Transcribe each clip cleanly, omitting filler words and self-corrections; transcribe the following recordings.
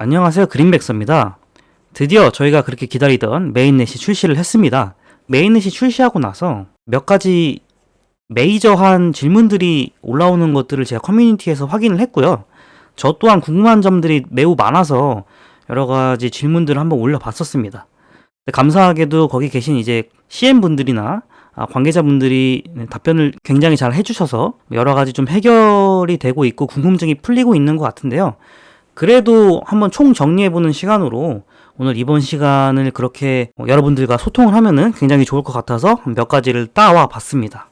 안녕하세요. 그린백서입니다. 드디어 저희가 그렇게 기다리던 메인넷이 출시를 했습니다. 메인넷이 출시하고 나서 몇 가지 메이저한 질문들이 올라오는 것들을 제가 커뮤니티에서 확인을 했고요. 저 또한 궁금한 점들이 매우 많아서 여러 가지 질문들을 한번 올려봤었습니다. 감사하게도 거기 계신 이제 CM분들이나 관계자분들이 답변을 굉장히 잘 해주셔서 여러 가지 좀 해결이 되고 있고 궁금증이 풀리고 있는 것 같은데요. 그래도 한번 총 정리해보는 시간으로 오늘 이번 시간을 그렇게 여러분들과 소통을 하면은 굉장히 좋을 것 같아서 몇 가지를 따와 봤습니다.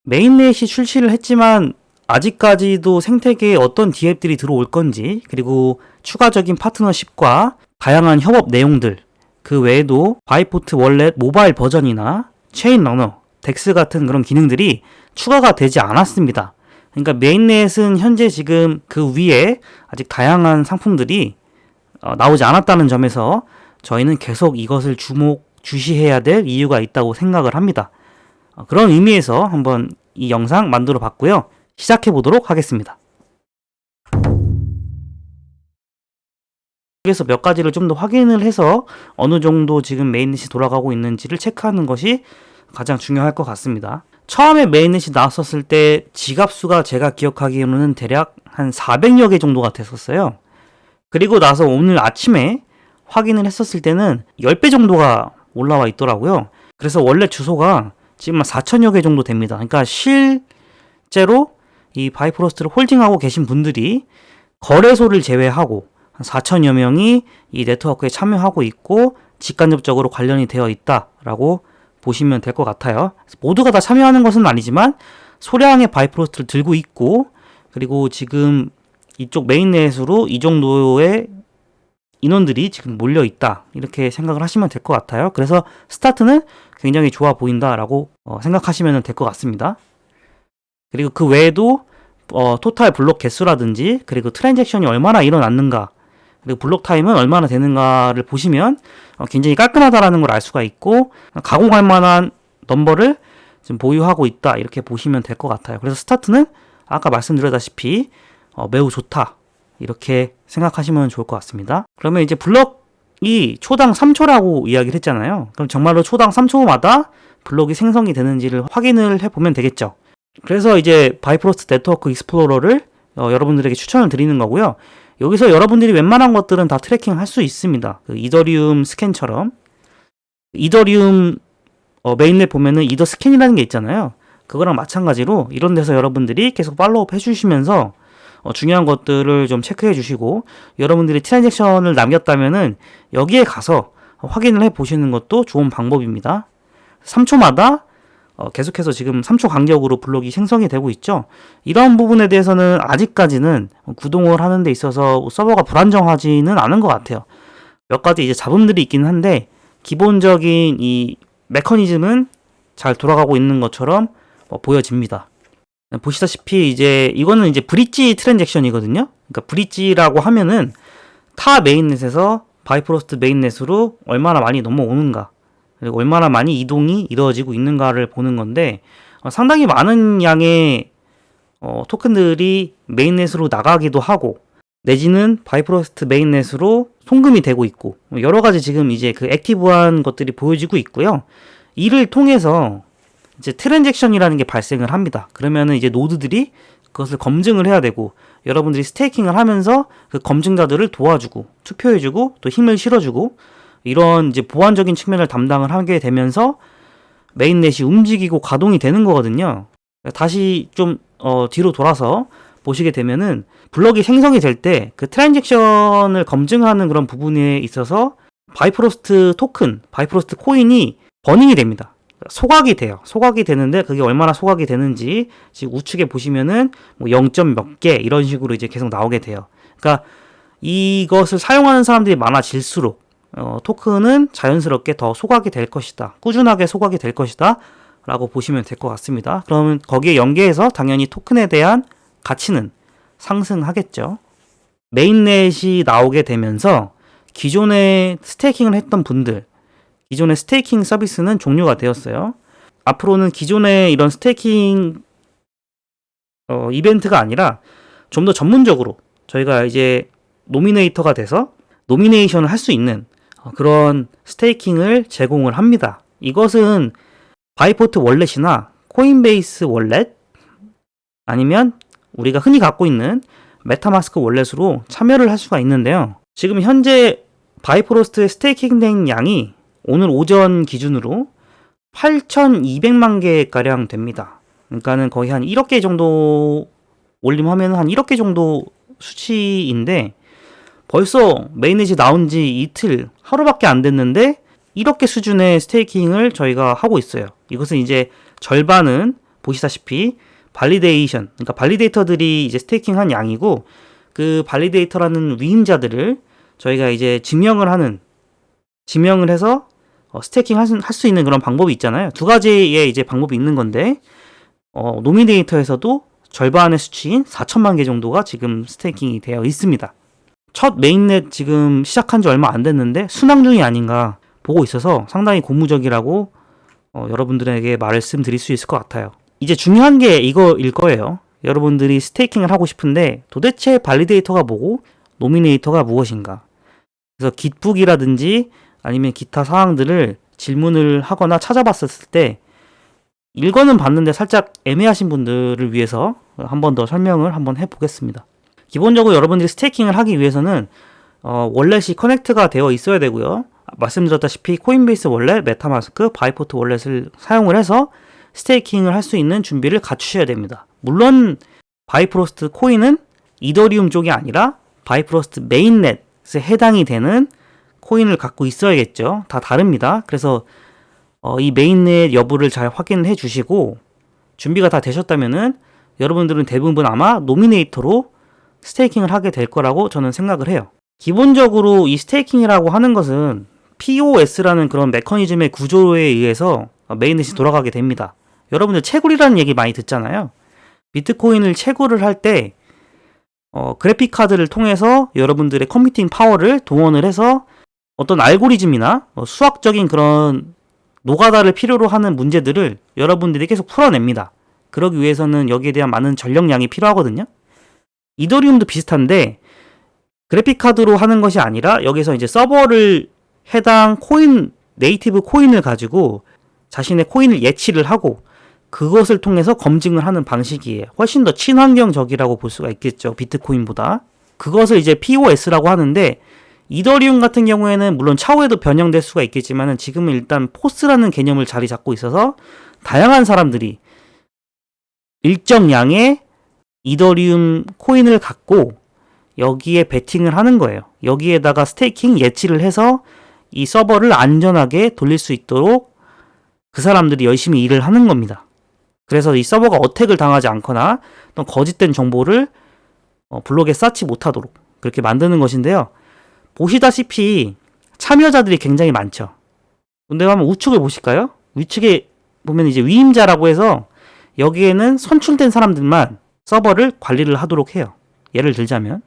메인넷이 출시를 했지만 아직까지도 생태계에 어떤 디앱들이 들어올 건지, 그리고 추가적인 파트너십과 다양한 협업 내용들, 그 외에도 바이포트 월렛 모바일 버전이나 체인 러너, 덱스 같은 그런 기능들이 추가가 되지 않았습니다. 그러니까 메인넷은 현재 지금 그 위에 아직 다양한 상품들이 나오지 않았다는 점에서 저희는 계속 이것을 주시해야 될 이유가 있다고 생각을 합니다. 그런 의미에서 한번 이 영상 만들어 봤고요. 시작해 보도록 하겠습니다. 여기서 몇 가지를 좀 더 확인을 해서 어느 정도 지금 메인넷이 돌아가고 있는지를 체크하는 것이 가장 중요할 것 같습니다. 처음에 메인넷이 나왔었을 때 지갑수가 제가 기억하기로는 대략 한 400여 개 정도가 됐었어요. 그리고 나서 오늘 아침에 확인을 했었을 때는 10배 정도가 올라와 있더라고요. 그래서 원래 주소가 지금 한 4천여 개 정도 됩니다. 그러니까 실제로 이 바이프로스트를 홀딩하고 계신 분들이 거래소를 제외하고 한 4천여 명이 이 네트워크에 참여하고 있고 직간접적으로 관련이 되어 있다라고 보시면 될 것 같아요. 모두가 다 참여하는 것은 아니지만 소량의 바이프로스트를 들고 있고, 그리고 지금 이쪽 메인넷으로 이 정도의 인원들이 지금 몰려 있다, 이렇게 생각을 하시면 될 것 같아요. 그래서 스타트는 굉장히 좋아 보인다라고 생각하시면 될 것 같습니다. 그리고 그 외에도 토탈 블록 개수라든지, 그리고 트랜잭션이 얼마나 일어났는가, 그리고 블록 타임은 얼마나 되는가를 보시면 굉장히 깔끔하다라는 걸 알 수가 있고, 가공할 만한 넘버를 지금 보유하고 있다, 이렇게 보시면 될 것 같아요. 그래서 스타트는 아까 말씀드렸다시피 매우 좋다, 이렇게 생각하시면 좋을 것 같습니다. 그러면 이제 블럭이 초당 3초라고 이야기를 했잖아요. 그럼 정말로 초당 3초마다 블럭이 생성이 되는지를 확인을 해보면 되겠죠. 그래서 이제 바이프로스트 네트워크 익스플로러를 여러분들에게 추천을 드리는 거고요. 여기서 여러분들이 웬만한 것들은 다 트래킹 할 수 있습니다. 그 이더리움 스캔처럼. 이더리움 메인넷 보면은 이더 스캔이라는 게 있잖아요. 그거랑 마찬가지로 이런 데서 여러분들이 계속 팔로우업 해주시면서 중요한 것들을 좀 체크해 주시고, 여러분들이 트랜잭션을 남겼다면은 여기에 가서 확인을 해 보시는 것도 좋은 방법입니다. 3초마다 계속해서 지금 3초 간격으로 블록이 생성이 되고 있죠. 이런 부분에 대해서는 아직까지는 구동을 하는 데 있어서 서버가 불안정하지는 않은 것 같아요. 몇 가지 이제 잡음들이 있긴 한데 기본적인 이 메커니즘은 잘 돌아가고 있는 것처럼 보여집니다. 보시다시피 이제 이거는 이제 브릿지 트랜잭션이거든요. 그러니까 브릿지라고 하면은 타 메인넷에서 바이프로스트 메인넷으로 얼마나 많이 넘어오는가, 그리고 얼마나 많이 이동이 이루어지고 있는가를 보는 건데, 상당히 많은 양의 토큰들이 메인넷으로 나가기도 하고, 내지는 바이프로스트 메인넷으로 송금이 되고 있고, 여러 가지 지금 이제 그 액티브한 것들이 보여지고 있고요. 이를 통해서 이제 트랜잭션이라는 게 발생을 합니다. 그러면은 이제 노드들이 그것을 검증을 해야 되고, 여러분들이 스테이킹을 하면서 그 검증자들을 도와주고 투표해주고 또 힘을 실어주고, 이런 이제 보안적인 측면을 담당을 하게 되면서 메인넷이 움직이고 가동이 되는 거거든요. 다시 좀 뒤로 돌아서 보시게 되면은 블럭이 생성이 될 때 그 트랜잭션을 검증하는 그런 부분에 있어서 바이프로스트 토큰, 바이프로스트 코인이 버닝이 됩니다. 소각이 돼요. 소각이 되는데 그게 얼마나 소각이 되는지 지금 우측에 보시면은 뭐 0. 몇 개 이런 식으로 이제 계속 나오게 돼요. 그러니까 이것을 사용하는 사람들이 많아질수록 토큰은 자연스럽게 더 소각이 될 것이다, 꾸준하게 소각이 될 것이다 라고 보시면 될 것 같습니다. 그러면 거기에 연계해서 당연히 토큰에 대한 가치는 상승하겠죠. 메인넷이 나오게 되면서 기존에 스테이킹을 했던 분들, 기존의 스테이킹 서비스는 종료가 되었어요. 앞으로는 기존의 이런 스테이킹 이벤트가 아니라 좀 더 전문적으로 저희가 이제 노미네이터가 돼서 노미네이션을 할 수 있는 그런 스테이킹을 제공을 합니다. 이것은 바이포트 월렛이나 코인베이스 월렛 아니면 우리가 흔히 갖고 있는 메타마스크 월렛으로 참여를 할 수가 있는데요. 지금 현재 바이프로스트의 스테이킹된 양이 오늘 오전 기준으로 8,200만 개가량 됩니다. 그러니까는 거의 한 1억 개 정도 올림하면 한 1억 개 정도 수치인데 벌써 메인넷이 나온 지 이틀, 하루밖에 안 됐는데 1억 개 수준의 스테이킹을 저희가 하고 있어요. 이것은 이제 절반은 보시다시피 발리데이션, 그러니까 발리데이터들이 이제 스테이킹한 양이고 그 발리데이터라는 위임자들을 저희가 이제 지명을 해서 스테이킹 할 수 있는 그런 방법이 있잖아요. 두 가지의 이제 방법이 있는 건데 노미데이터에서도 절반의 수치인 4천만 개 정도가 지금 스테이킹이 되어 있습니다. 첫 메인넷 지금 시작한 지 얼마 안 됐는데 순항 중이 아닌가 보고 있어서 상당히 고무적이라고 여러분들에게 말씀드릴 수 있을 것 같아요. 이제 중요한 게 이거일 거예요. 여러분들이 스테이킹을 하고 싶은데 도대체 발리데이터가 뭐고 노미네이터가 무엇인가. 그래서 깃북이라든지 아니면 기타 사항들을 질문을 하거나 찾아봤을 때 읽어는 봤는데 살짝 애매하신 분들을 위해서 한 번 더 설명을 한번 해보겠습니다. 기본적으로 여러분들이 스테이킹을 하기 위해서는 월렛이 커넥트가 되어 있어야 되고요. 말씀드렸다시피 코인베이스 월렛, 메타마스크, 바이포트 월렛을 사용을 해서 스테이킹을 할 수 있는 준비를 갖추셔야 됩니다. 물론 바이프로스트 코인은 이더리움 쪽이 아니라 바이프로스트 메인넷에 해당이 되는 코인을 갖고 있어야겠죠. 다 다릅니다. 그래서 이 메인넷 여부를 잘 확인해 주시고 준비가 다 되셨다면은 여러분들은 대부분 아마 노미네이터로 스테이킹을 하게 될 거라고 저는 생각을 해요. 기본적으로 이 스테이킹이라고 하는 것은 POS라는 그런 메커니즘의 구조에 의해서 메인넷이 돌아가게 됩니다. 여러분들 채굴이라는 얘기 많이 듣잖아요. 비트코인을 채굴을 할 때 그래픽 카드를 통해서 여러분들의 컴퓨팅 파워를 동원을 해서 어떤 알고리즘이나 수학적인 그런 노가다를 필요로 하는 문제들을 여러분들이 계속 풀어냅니다. 그러기 위해서는 여기에 대한 많은 전력량이 필요하거든요. 이더리움도 비슷한데 그래픽 카드로 하는 것이 아니라 여기서 이제 서버를 해당 코인, 네이티브 코인을 가지고 자신의 코인을 예치를 하고 그것을 통해서 검증을 하는 방식이에요. 훨씬 더 친환경적이라고 볼 수가 있겠죠. 비트코인보다. 그것을 이제 POS라고 하는데 이더리움 같은 경우에는 물론 차후에도 변형될 수가 있겠지만 지금은 일단 포스라는 개념을 자리 잡고 있어서 다양한 사람들이 일정량의 이더리움 코인을 갖고 여기에 베팅을 하는 거예요. 여기에다가 스테이킹 예치를 해서 이 서버를 안전하게 돌릴 수 있도록 그 사람들이 열심히 일을 하는 겁니다. 그래서 이 서버가 어택을 당하지 않거나 또 거짓된 정보를 블록에 쌓지 못하도록 그렇게 만드는 것인데요. 보시다시피 참여자들이 굉장히 많죠. 근데 한번 우측을 보실까요? 우측에 보면 이제 위임자라고 해서 여기에는 선출된 사람들만 서버를 관리를 하도록 해요. 예를 들자면.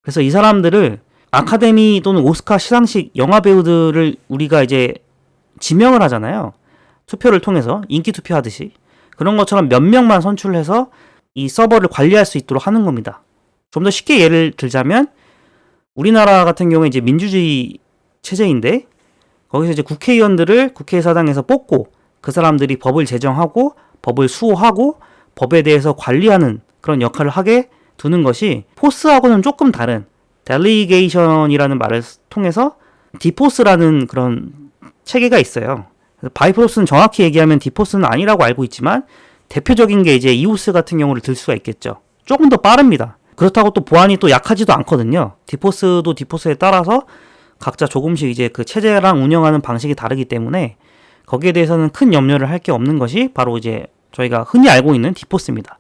그래서 이 사람들을 아카데미 또는 오스카 시상식 영화 배우들을 우리가 이제 지명을 하잖아요. 투표를 통해서 인기 투표하듯이. 그런 것처럼 몇 명만 선출해서 이 서버를 관리할 수 있도록 하는 겁니다. 좀 더 쉽게 예를 들자면 우리나라 같은 경우에 이제 민주주의 체제인데 거기서 이제 국회의원들을 국회의사당에서 뽑고 그 사람들이 법을 제정하고 법을 수호하고 법에 대해서 관리하는 그런 역할을 하게 두는 것이 포스하고는 조금 다른 델리게이션이라는 말을 통해서 디포스라는 그런 체계가 있어요. 바이프로스는 정확히 얘기하면 디포스는 아니라고 알고 있지만 대표적인 게 이제 이오스 같은 경우를 들 수가 있겠죠. 조금 더 빠릅니다. 그렇다고 또 보안이 또 약하지도 않거든요. 디포스도 디포스에 따라서 각자 조금씩 이제 그 체제랑 운영하는 방식이 다르기 때문에 거기에 대해서는 큰 염려를 할 게 없는 것이 바로 이제 저희가 흔히 알고 있는 디포스입니다.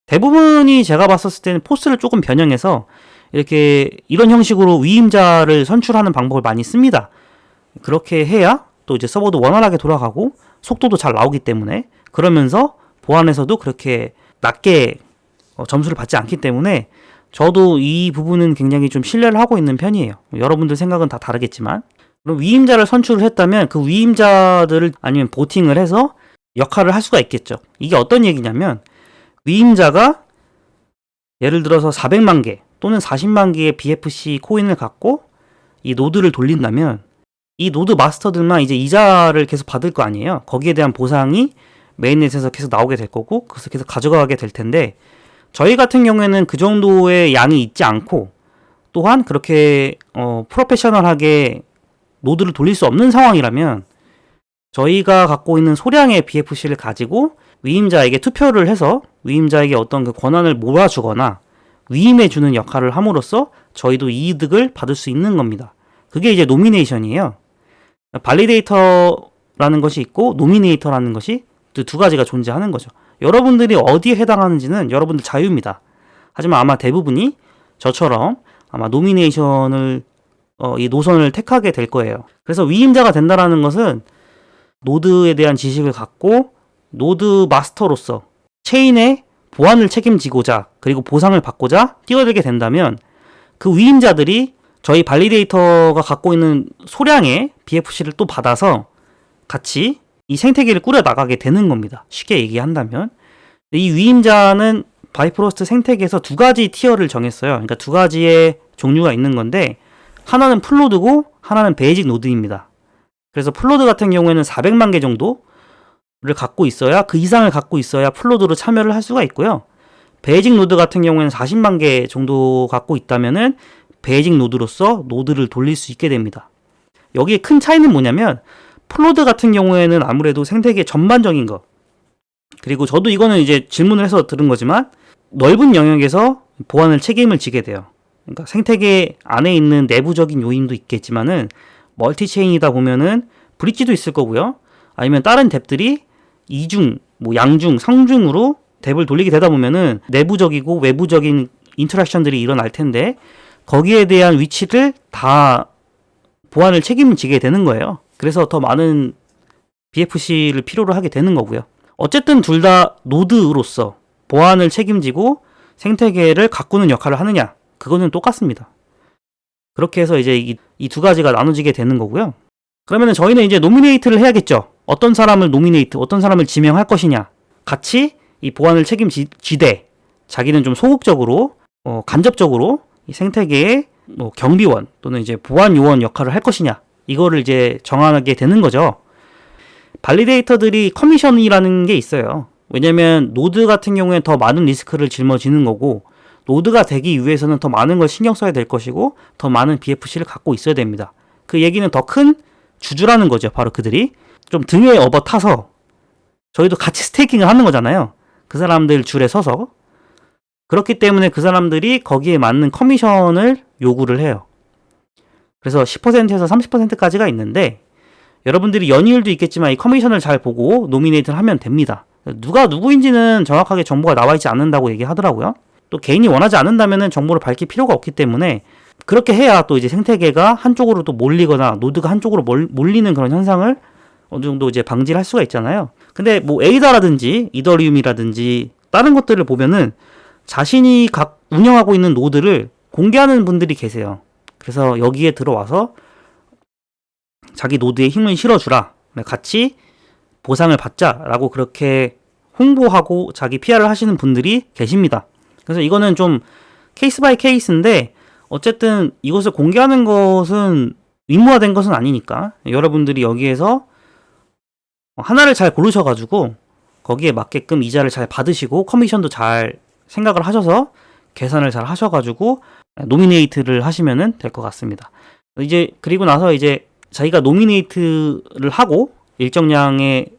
대부분이 제가 봤었을 때는 포스를 조금 변형해서 이렇게 이런 형식으로 위임자를 선출하는 방법을 많이 씁니다. 그렇게 해야 또 이제 서버도 원활하게 돌아가고 속도도 잘 나오기 때문에 그러면서 보안에서도 그렇게 낮게 점수를 받지 않기 때문에 저도 이 부분은 굉장히 좀 신뢰를 하고 있는 편이에요. 여러분들 생각은 다 다르겠지만 그럼 위임자를 선출을 했다면 그 위임자들을 아니면 보팅을 해서 역할을 할 수가 있겠죠. 이게 어떤 얘기냐면 위임자가 예를 들어서 400만 개 또는 40만 개의 BFC 코인을 갖고 이 노드를 돌린다면 이 노드 마스터들만 이제 이자를 계속 받을 거 아니에요. 거기에 대한 보상이 메인넷에서 계속 나오게 될 거고 그래서 계속 가져가게 될 텐데 저희 같은 경우에는 그 정도의 양이 있지 않고 또한 그렇게 프로페셔널하게 노드를 돌릴 수 없는 상황이라면 저희가 갖고 있는 소량의 BFC를 가지고 위임자에게 투표를 해서 위임자에게 어떤 그 권한을 몰아주거나 위임해주는 역할을 함으로써 저희도 이득을 받을 수 있는 겁니다. 그게 이제 노미네이션이에요. 발리데이터라는 것이 있고 노미네이터라는 것이 두 가지가 존재하는 거죠. 여러분들이 어디에 해당하는지는 여러분들 자유입니다. 하지만 아마 대부분이 저처럼 아마 노미네이션을 이 노선을 택하게 될 거예요. 그래서 위임자가 된다라는 것은 노드에 대한 지식을 갖고 노드 마스터로서 체인의 보안을 책임지고자 그리고 보상을 받고자 뛰어들게 된다면 그 위임자들이 저희 발리데이터가 갖고 있는 소량의 BFC를 또 받아서 같이 이 생태계를 꾸려나가게 되는 겁니다. 쉽게 얘기한다면 이 위임자는 바이프로스트 생태계에서 두 가지 티어를 정했어요. 그러니까 두 가지의 종류가 있는 건데 하나는 플로드고 하나는 베이직 노드입니다. 그래서 플로드 같은 경우에는 400만 개 정도를 갖고 있어야 그 이상을 갖고 있어야 플로드로 참여를 할 수가 있고요. 베이직 노드 같은 경우에는 40만 개 정도 갖고 있다면은 베이직 노드로서 노드를 돌릴 수 있게 됩니다. 여기에 큰 차이는 뭐냐면 플로드 같은 경우에는 아무래도 생태계 전반적인 것 그리고 저도 이거는 이제 질문을 해서 들은 거지만 넓은 영역에서 보안을 책임을 지게 돼요. 그러니까 생태계 안에 있는 내부적인 요인도 있겠지만은 멀티체인이다 보면은 브릿지도 있을 거고요. 아니면 다른 뎁들이 이중, 뭐 양중, 성중으로 뎁을 돌리게 되다 보면은 내부적이고 외부적인 인터랙션들이 일어날 텐데 거기에 대한 위치를 다 보안을 책임지게 되는 거예요. 그래서 더 많은 BFC를 필요로 하게 되는 거고요. 어쨌든 둘 다 노드로서 보안을 책임지고 생태계를 가꾸는 역할을 하느냐 그거는 똑같습니다. 그렇게 해서 이제 이 두 가지가 나눠지게 되는 거고요. 그러면은 저희는 이제 노미네이트를 해야겠죠. 어떤 사람을 노미네이트, 어떤 사람을 지명할 것이냐. 같이 이 보안을 책임지되 자기는 좀 소극적으로 간접적으로 이 생태계의 경비원 또는 이제 보안 요원 역할을 할 것이냐. 이거를 이제 정하게 되는 거죠. 발리데이터들이 커미션이라는 게 있어요. 왜냐면 노드 같은 경우에 더 많은 리스크를 짊어지는 거고 노드가 되기 위해서는 더 많은 걸 신경 써야 될 것이고 더 많은 BFC를 갖고 있어야 됩니다. 그 얘기는 더 큰 주주라는 거죠. 바로 그들이 좀 등에 업어 타서 저희도 같이 스테이킹을 하는 거잖아요. 그 사람들 줄에 서서 그렇기 때문에 그 사람들이 거기에 맞는 커미션을 요구를 해요. 그래서 10%에서 30%까지가 있는데 여러분들이 연이율도 있겠지만 이 커미션을 잘 보고 노미네이트를 하면 됩니다. 누가 누구인지는 정확하게 정보가 나와 있지 않는다고 얘기하더라고요. 또 개인이 원하지 않는다면 정보를 밝힐 필요가 없기 때문에 그렇게 해야 또 이제 생태계가 한쪽으로 또 몰리거나 노드가 한쪽으로 몰리는 그런 현상을 어느 정도 이제 방지를 할 수가 있잖아요. 근데 뭐 에이다라든지 이더리움이라든지 다른 것들을 보면은 자신이 각 운영하고 있는 노드를 공개하는 분들이 계세요. 그래서 여기에 들어와서 자기 노드에 힘을 실어주라. 같이 보상을 받자라고 그렇게 홍보하고 자기 PR을 하시는 분들이 계십니다. 그래서 이거는 좀 케이스 바이 케이스인데 어쨌든 이것을 공개하는 것은 의무화된 것은 아니니까 여러분들이 여기에서 하나를 잘 고르셔가지고 거기에 맞게끔 이자를 잘 받으시고 커미션도 잘 생각을 하셔서 계산을 잘 하셔가지고 노미네이트를 하시면 될 것 같습니다. 이제 그리고 나서 이제 자기가 노미네이트를 하고 일정량의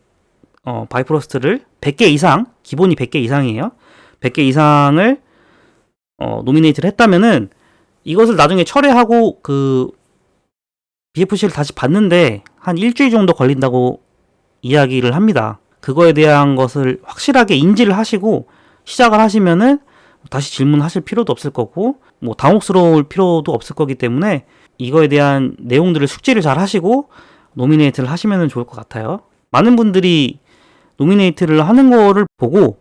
바이프로스트를 100개 이상 기본이 100개 이상이에요. 100개 이상을 노미네이트를 했다면은 이것을 나중에 철회하고 그 BFC를 다시 받는데 한 일주일 정도 걸린다고 이야기를 합니다. 그거에 대한 것을 확실하게 인지를 하시고 시작을 하시면은 다시 질문하실 필요도 없을 거고 뭐 당혹스러울 필요도 없을 거기 때문에 이거에 대한 내용들을 숙지를 잘 하시고 노미네이트를 하시면 좋을 것 같아요. 많은 분들이 노미네이트를 하는 거를 보고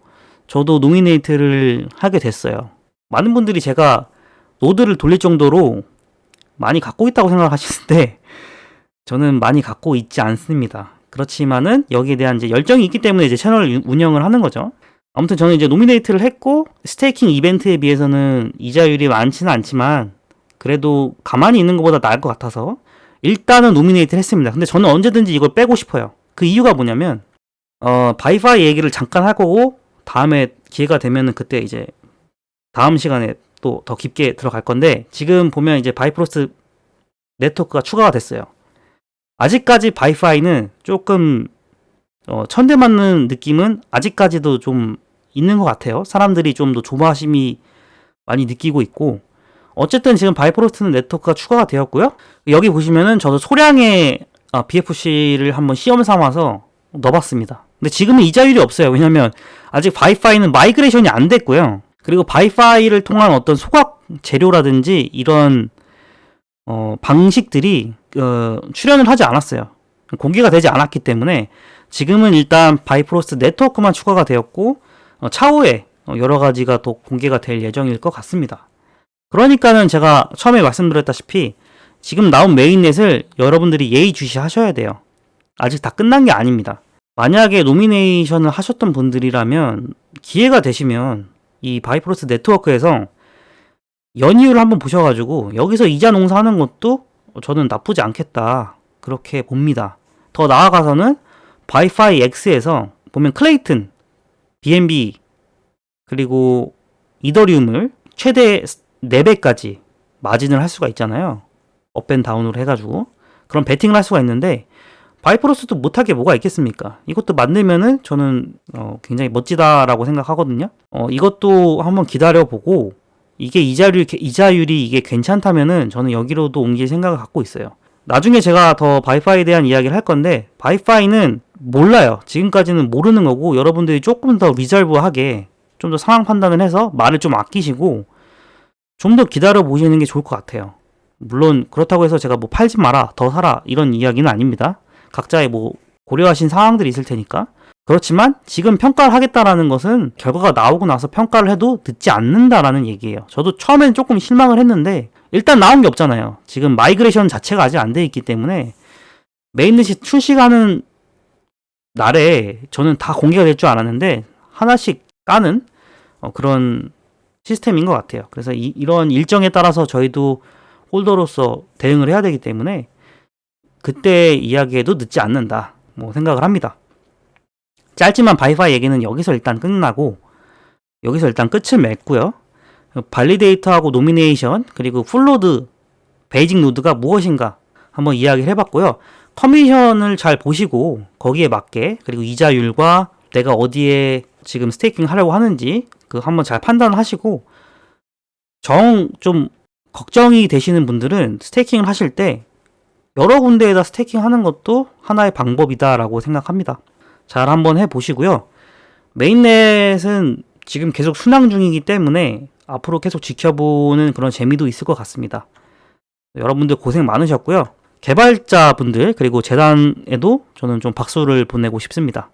저도 노미네이트를 하게 됐어요. 많은 분들이 제가 노드를 돌릴 정도로 많이 갖고 있다고 생각하시는데 저는 많이 갖고 있지 않습니다. 그렇지만은 여기에 대한 이제 열정이 있기 때문에 이제 채널을 운영을 하는 거죠. 아무튼 저는 이제 노미네이트를 했고 스테이킹 이벤트에 비해서는 이자율이 많지는 않지만 그래도 가만히 있는 것보다 나을 것 같아서 일단은 노미네이트를 했습니다. 근데 저는 언제든지 이걸 빼고 싶어요. 그 이유가 뭐냐면 바이파이 얘기를 잠깐 할 거고 다음에 기회가 되면은 그때 이제 다음 시간에 또 더 깊게 들어갈 건데, 지금 보면 이제 바이프로스트 네트워크가 추가가 됐어요. 아직까지 바이파이는 조금 천대 맞는 느낌은 아직까지도 좀 있는 것 같아요. 사람들이 좀 더 조바심이 많이 느끼고 있고, 어쨌든 지금 바이프로스트 네트워크가 추가가 되었고요. 여기 보시면은 저도 소량의 BFC를 한번 시험 삼아서 넣어봤습니다. 근데 지금은 이자율이 없어요. 왜냐면 아직 바이파이는 마이그레이션이 안 됐고요. 그리고 바이파이를 통한 어떤 소각 재료라든지 이런 방식들이 출현을 하지 않았어요. 공개가 되지 않았기 때문에 지금은 일단 바이프로스트 네트워크만 추가가 되었고 차후에 여러 가지가 또 공개가 될 예정일 것 같습니다. 그러니까는 제가 처음에 말씀드렸다시피 지금 나온 메인넷을 여러분들이 예의주시하셔야 돼요. 아직 다 끝난 게 아닙니다. 만약에 노미네이션을 하셨던 분들이라면 기회가 되시면 이 바이프로스트 네트워크에서 연이율을 한번 보셔가지고 여기서 이자 농사하는 것도 저는 나쁘지 않겠다, 그렇게 봅니다. 더 나아가서는 바이파이 X에서 보면 클레이튼, BNB 그리고 이더리움을 최대 4배까지 마진을 할 수가 있잖아요. 업앤다운으로 해가지고 그런 베팅을 할 수가 있는데, 바이프로스트도 못하게 뭐가 있겠습니까? 이것도 만들면은 저는 굉장히 멋지다라고 생각하거든요. 이것도 한번 기다려보고 이게 이자율이 이게 괜찮다면은 저는 여기로도 옮길 생각을 갖고 있어요. 나중에 제가 더 바이파이에 대한 이야기를 할 건데, 바이파이는 몰라요. 지금까지는 모르는 거고, 여러분들이 조금 더 리저브하게 좀 더 상황 판단을 해서 말을 좀 아끼시고 좀 더 기다려 보시는 게 좋을 것 같아요. 물론 그렇다고 해서 제가 뭐 팔지 마라, 더 사라 이런 이야기는 아닙니다. 각자의 뭐 고려하신 상황들이 있을 테니까. 그렇지만 지금 평가를 하겠다라는 것은 결과가 나오고 나서 평가를 해도 늦지 않는다라는 얘기예요. 저도 처음엔 조금 실망을 했는데 일단 나온 게 없잖아요. 지금 마이그레이션 자체가 아직 안 돼 있기 때문에 메인넷이 출시가는 날에 저는 다 공개가 될 줄 알았는데 하나씩 까는 그런 시스템인 것 같아요. 그래서 이런 일정에 따라서 저희도 홀더로서 대응을 해야 되기 때문에 그때 이야기해도 늦지 않는다 뭐 생각을 합니다. 짧지만 바이파이 얘기는 여기서 일단 끝나고, 여기서 일단 끝을 맺고요. 발리데이터하고 노미네이션 그리고 풀로드 베이직 노드가 무엇인가 한번 이야기를 해봤고요. 커미션을 잘 보시고 거기에 맞게, 그리고 이자율과 내가 어디에 지금 스테이킹 하려고 하는지 그 한번 잘 판단하시고, 좀 걱정이 되시는 분들은 스테이킹을 하실 때 여러 군데에다 스테이킹 하는 것도 하나의 방법이다라고 생각합니다. 잘 한번 해보시고요. 메인넷은 지금 계속 순항 중이기 때문에 앞으로 계속 지켜보는 그런 재미도 있을 것 같습니다. 여러분들 고생 많으셨고요. 개발자분들 그리고 재단에도 저는 좀 박수를 보내고 싶습니다.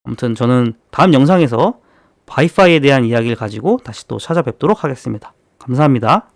아무튼 저는 다음 영상에서 바이파이에 대한 이야기를 가지고 다시 또 찾아뵙도록 하겠습니다. 감사합니다.